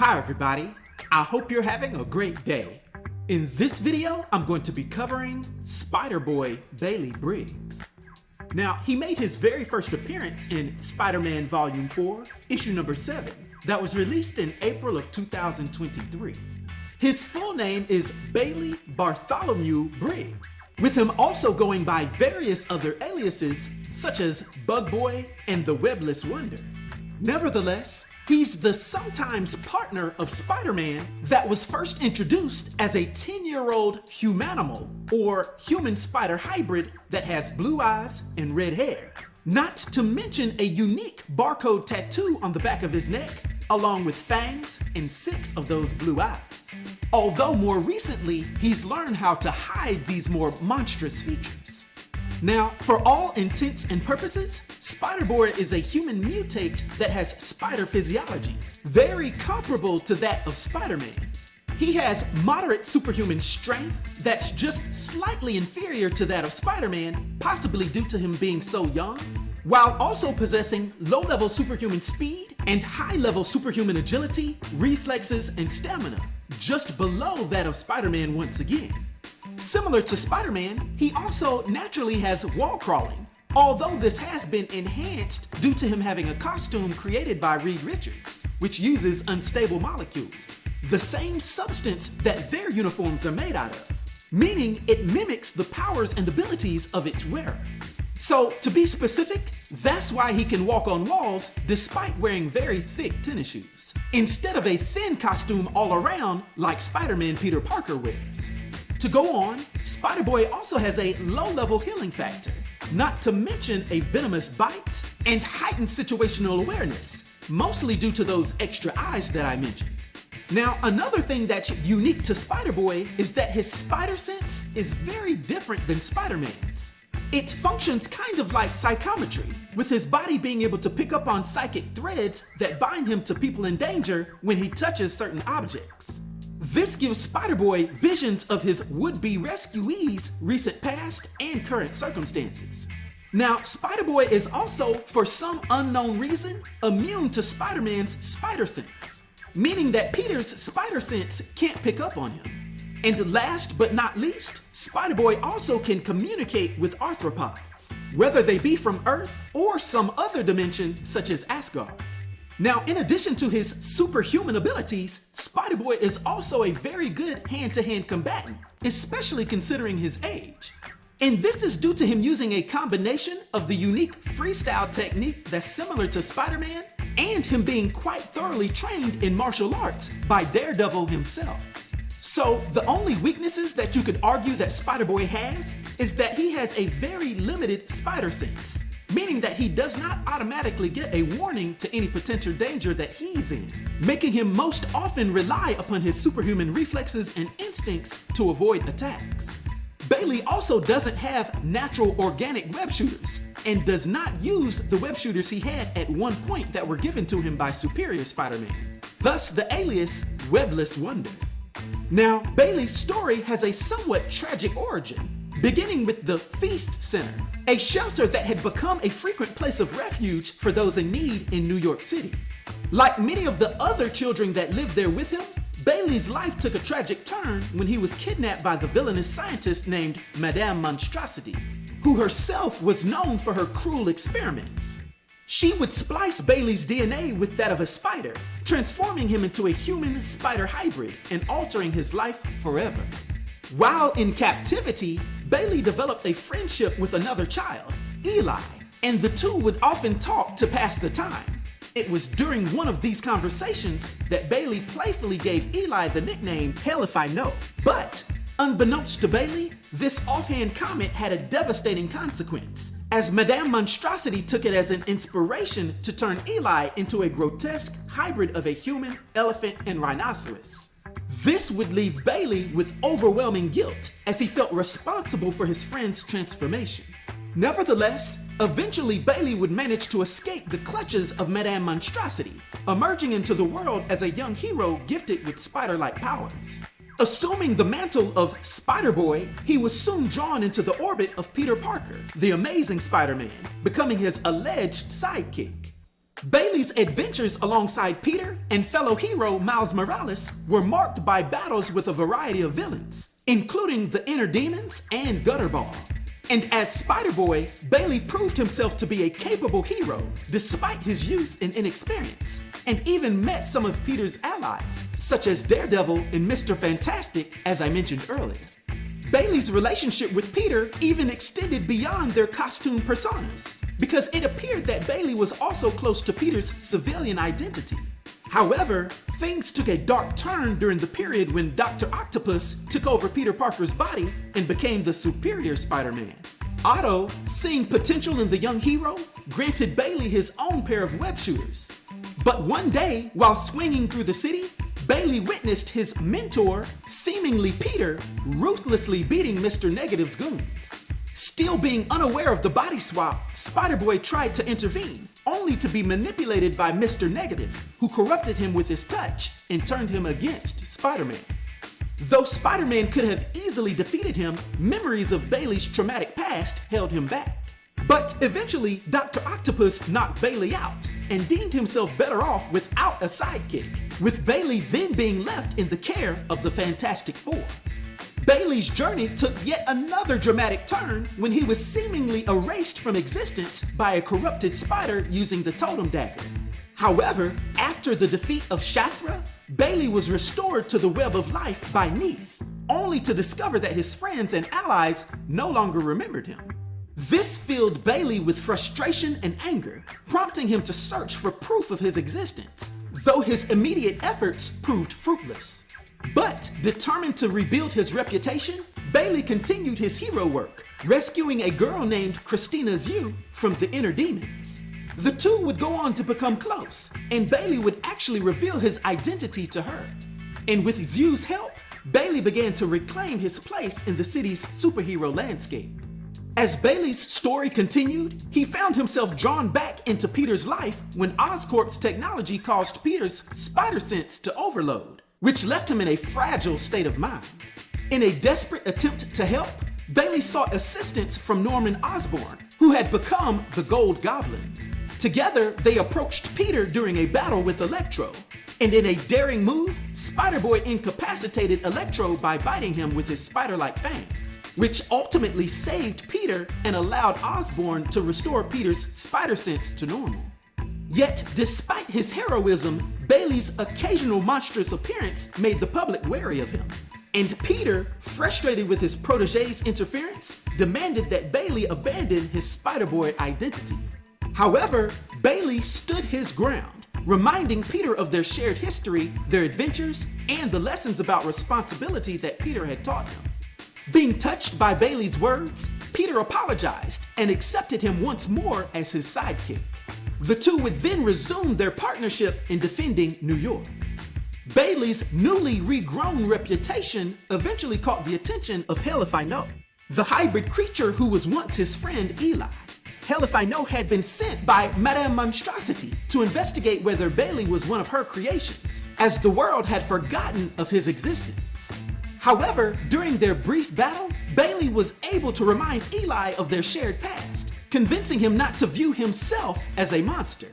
Hi everybody, I hope you're having a great day. In this video, I'm going to be covering Spiderboy Bailey Briggs. Now, he made his very first appearance in Spider-Man Volume 4, issue number 7, that was released in April of 2023. His full name is Bailey Bartholomew Briggs, with him also going by various other aliases such as Bugboy and the Webless Wonder. Nevertheless, he's the sometimes partner of Spider-Man that was first introduced as a 10-year-old humanimal or human spider hybrid that has blue eyes and red hair. Not to mention a unique barcode tattoo on the back of his neck, along with fangs and 6 of those blue eyes. Although more recently, he's learned how to hide these more monstrous features. Now, for all intents and purposes, Spiderboy is a human mutate that has spider physiology, very comparable to that of Spider-Man. He has moderate superhuman strength that's just slightly inferior to that of Spider-Man, possibly due to him being so young, while also possessing low-level superhuman speed and high-level superhuman agility, reflexes, and stamina, just below that of Spider-Man once again. Similar to Spider-Man, he also naturally has wall crawling, although this has been enhanced due to him having a costume created by Reed Richards, which uses unstable molecules, the same substance that their uniforms are made out of, meaning it mimics the powers and abilities of its wearer. So, to be specific, that's why he can walk on walls despite wearing very thick tennis shoes, instead of a thin costume all around like Spider-Man Peter Parker wears. To go on, Spiderboy also has a low-level healing factor, not to mention a venomous bite and heightened situational awareness, mostly due to those extra eyes that I mentioned. Now, another thing that's unique to Spiderboy is that his spider sense is very different than Spider-Man's. It functions kind of like psychometry, with his body being able to pick up on psychic threads that bind him to people in danger when he touches certain objects. This gives Spiderboy visions of his would-be rescuees' recent past and current circumstances. Now, Spiderboy is also, for some unknown reason, immune to Spider-Man's spider sense, meaning that Peter's spider sense can't pick up on him. And last but not least, Spiderboy also can communicate with arthropods, whether they be from Earth or some other dimension such as Asgard. Now, in addition to his superhuman abilities, Spiderboy is also a very good hand-to-hand combatant, especially considering his age. And this is due to him using a combination of the unique freestyle technique that's similar to Spider-Man and him being quite thoroughly trained in martial arts by Daredevil himself. So, the only weaknesses that you could argue that Spiderboy has is that he has a very limited spider sense, meaning that he does not automatically get a warning to any potential danger that he's in, making him most often rely upon his superhuman reflexes and instincts to avoid attacks. Bailey also doesn't have natural organic web shooters, and does not use the web shooters he had at one point that were given to him by Superior Spider-Man, thus the alias Webless Wonder. Now, Bailey's story has a somewhat tragic origin, beginning with the Feast Center, a shelter that had become a frequent place of refuge for those in need in New York City. Like many of the other children that lived there with him, Bailey's life took a tragic turn when he was kidnapped by the villainous scientist named Madame Monstrosity, who herself was known for her cruel experiments. She would splice Bailey's DNA with that of a spider, transforming him into a human spider hybrid and altering his life forever. While in captivity, Bailey developed a friendship with another child, Eli, and the two would often talk to pass the time. It was during one of these conversations that Bailey playfully gave Eli the nickname Hell If I Know. But, unbeknownst to Bailey, this offhand comment had a devastating consequence, as Madame Monstrosity took it as an inspiration to turn Eli into a grotesque hybrid of a human, elephant, and rhinoceros. This would leave Bailey with overwhelming guilt, as he felt responsible for his friend's transformation. Nevertheless, eventually Bailey would manage to escape the clutches of Madame Monstrosity, emerging into the world as a young hero gifted with spider-like powers. Assuming the mantle of Spiderboy, he was soon drawn into the orbit of Peter Parker, the Amazing Spider-Man, becoming his alleged sidekick. Bailey's adventures alongside Peter and fellow hero Miles Morales were marked by battles with a variety of villains, including the Inner Demons and Gutterball. And as Spiderboy, Bailey proved himself to be a capable hero despite his youth and inexperience, and even met some of Peter's allies, such as Daredevil and Mr. Fantastic, as I mentioned earlier. Bailey's relationship with Peter even extended beyond their costume personas, because it appeared that Bailey was also close to Peter's civilian identity. However, things took a dark turn during the period when Dr. Octopus took over Peter Parker's body and became the superior Spider-Man. Otto, seeing potential in the young hero, granted Bailey his own pair of web shooters. But one day, while swinging through the city, Bailey witnessed his mentor, seemingly Peter, ruthlessly beating Mr. Negative's goons. Still being unaware of the body swap, Spiderboy tried to intervene, only to be manipulated by Mr. Negative, who corrupted him with his touch and turned him against Spider-Man. Though Spider-Man could have easily defeated him, memories of Bailey's traumatic past held him back. But eventually, Dr. Octopus knocked Bailey out and deemed himself better off without a sidekick, with Bailey then being left in the care of the Fantastic Four. Bailey's journey took yet another dramatic turn when he was seemingly erased from existence by a corrupted spider using the totem dagger. However, after the defeat of Shathra, Bailey was restored to the web of life by Neith, only to discover that his friends and allies no longer remembered him. This filled Bailey with frustration and anger, prompting him to search for proof of his existence, though his immediate efforts proved fruitless. But determined to rebuild his reputation, Bailey continued his hero work, rescuing a girl named Christina Zhu from the Inner Demons. The two would go on to become close, and Bailey would actually reveal his identity to her. And with Zhu's help, Bailey began to reclaim his place in the city's superhero landscape. As Bailey's story continued, he found himself drawn back into Peter's life when Oscorp's technology caused Peter's spider sense to overload, which left him in a fragile state of mind. In a desperate attempt to help, Bailey sought assistance from Norman Osborn, who had become the Gold Goblin. Together, they approached Peter during a battle with Electro, and in a daring move, Spiderboy incapacitated Electro by biting him with his spider-like fangs, which ultimately saved Peter and allowed Osborn to restore Peter's spider sense to normal. Yet, despite his heroism, Bailey's occasional monstrous appearance made the public wary of him. And Peter, frustrated with his protege's interference, demanded that Bailey abandon his Spiderboy identity. However, Bailey stood his ground, reminding Peter of their shared history, their adventures, and the lessons about responsibility that Peter had taught him. Being touched by Bailey's words, Peter apologized and accepted him once more as his sidekick. The two would then resume their partnership in defending New York. Bailey's newly regrown reputation eventually caught the attention of Hell If I Know, the hybrid creature who was once his friend Eli. Hell If I Know had been sent by Madame Monstrosity to investigate whether Bailey was one of her creations, as the world had forgotten of his existence. However, during their brief battle, Bailey was able to remind Eli of their shared past, convincing him not to view himself as a monster.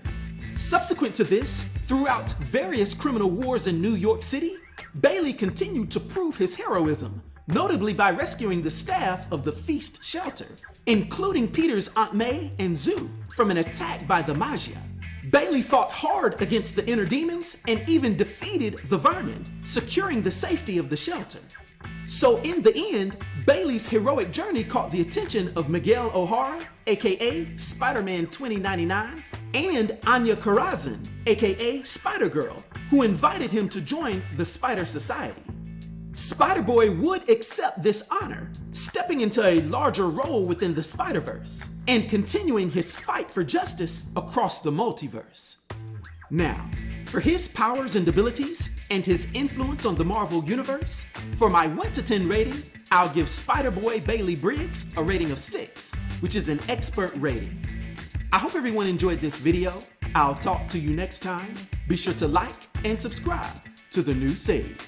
Subsequent to this, throughout various criminal wars in New York City, Bailey continued to prove his heroism, notably by rescuing the staff of the Feast shelter, including Peter's Aunt May and Zhu, from an attack by the Magia. Bailey fought hard against the Inner Demons and even defeated the Vermin, securing the safety of the shelter. So in the end, Bailey's heroic journey caught the attention of Miguel O'Hara, aka Spider-Man 2099, and Anya Corazon, aka Spider-Girl, who invited him to join the Spider Society. Spiderboy would accept this honor, stepping into a larger role within the Spiderverse, and continuing his fight for justice across the multiverse. Now, for his powers and abilities, and his influence on the Marvel Universe, for my 1 to 10 rating, I'll give Spiderboy Bailey Briggs a rating of 6, which is an expert rating. I hope everyone enjoyed this video. I'll talk to you next time. Be sure to like and subscribe to The New Sage.